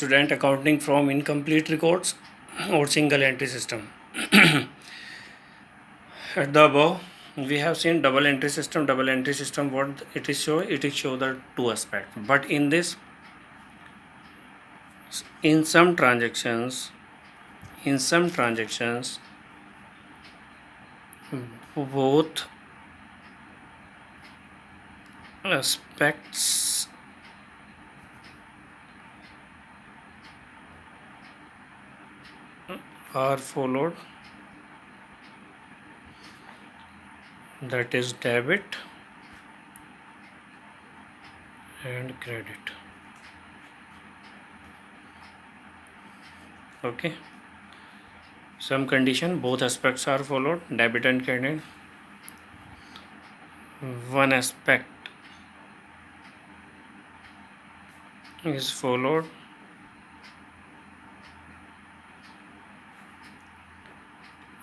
student, accounting from incomplete records or single entry system. At the above, we have seen double entry system. Double entry system, what it is show? It is show the two aspects. But in this, in some transactions, both aspects are followed. That is debit and credit. Okay. Some condition, both aspects are followed, debit and credit. One aspect is followed,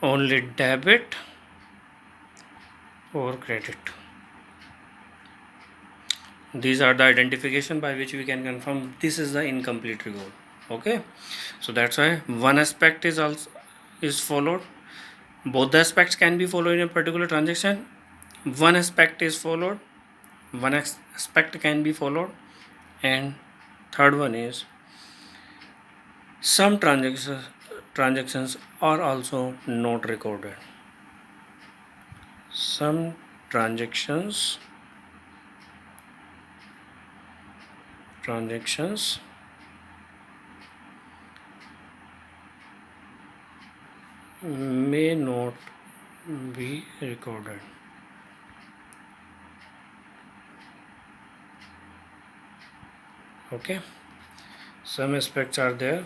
only debit or credit. These are the identification by which we can confirm this is the incomplete record. Okay, so that's why one aspect is also is followed. Both the aspects can be followed in a particular transaction. One aspect is followed, one aspect can be followed, and third one is some transactions are also not recorded. Some transactions may not be recorded. Okay, some aspects are there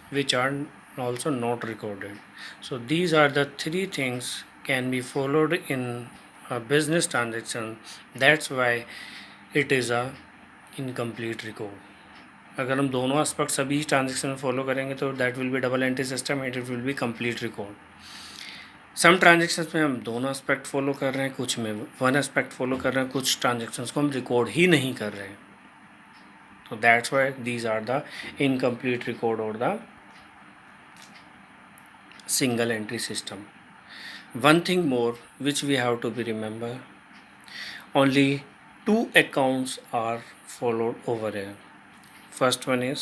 which are also not recorded. So these are the three things can be followed in a business transaction. That's why it is a incomplete record. अगर हम दोनों aspect सभी transaction में follow करेंगे तो that will be double entry system and it will be complete record. Some transactions में हम दोनों एस्पेक्ट फॉलो कर रहे हैं, कुछ में वन एस्पेक्ट फॉलो कर रहे हैं, कुछ ट्रांजेक्शन्स को हम रिकॉर्ड ही नहीं कर रहे हैं. तो that's why these are the incomplete record और the single entry system. One thing more which we have to be remember, only two accounts are followed over here. First one is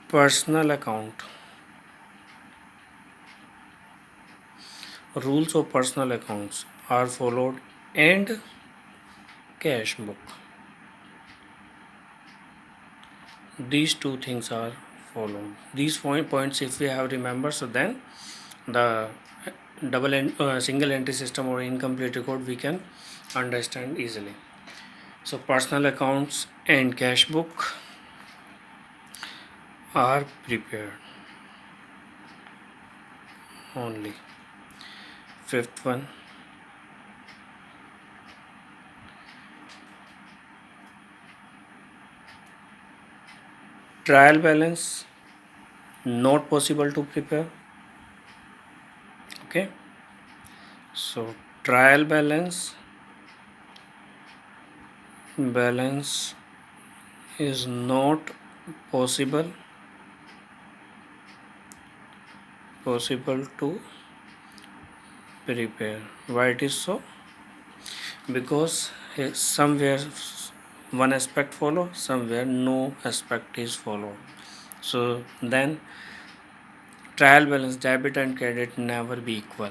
personal account. Rules of personal accounts are followed and cash book. These two things are followed. These points if we have remembered, so then the single entry system or incomplete record we can understand easily. So personal accounts and cash book are prepared only. Fifth one, trial balance not possible to prepare. Okay, so trial balance is not possible to prepare. Why it is so? Because somewhere one aspect follow, somewhere no aspect is followed. So then trial balance debit and credit never be equal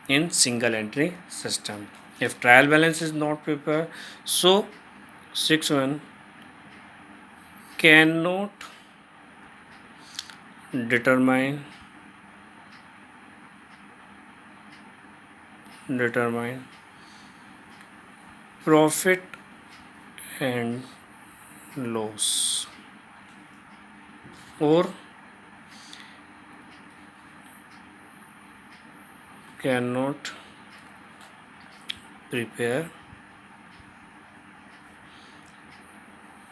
in single entry system. If trial balance is not prepared, so 6-1 cannot determine profit and loss, or cannot prepare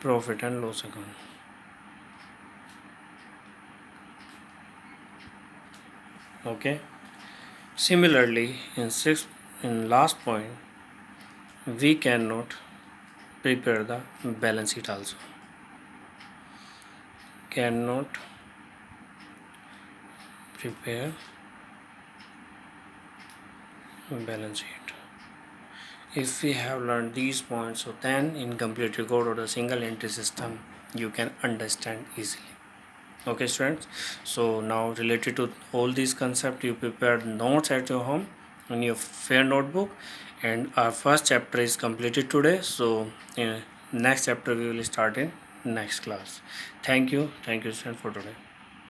profit and loss account. Okay, similarly in last point, we cannot prepare the balance sheet also. Cannot prepare balance sheet. If we have learned these points, so then in complete record or the single entry system you can understand easily. Okay students, so now related to all these concepts, you prepare notes at your home in your fair notebook, and our first chapter is completed today. So next chapter we will start in next class. Thank you students for today.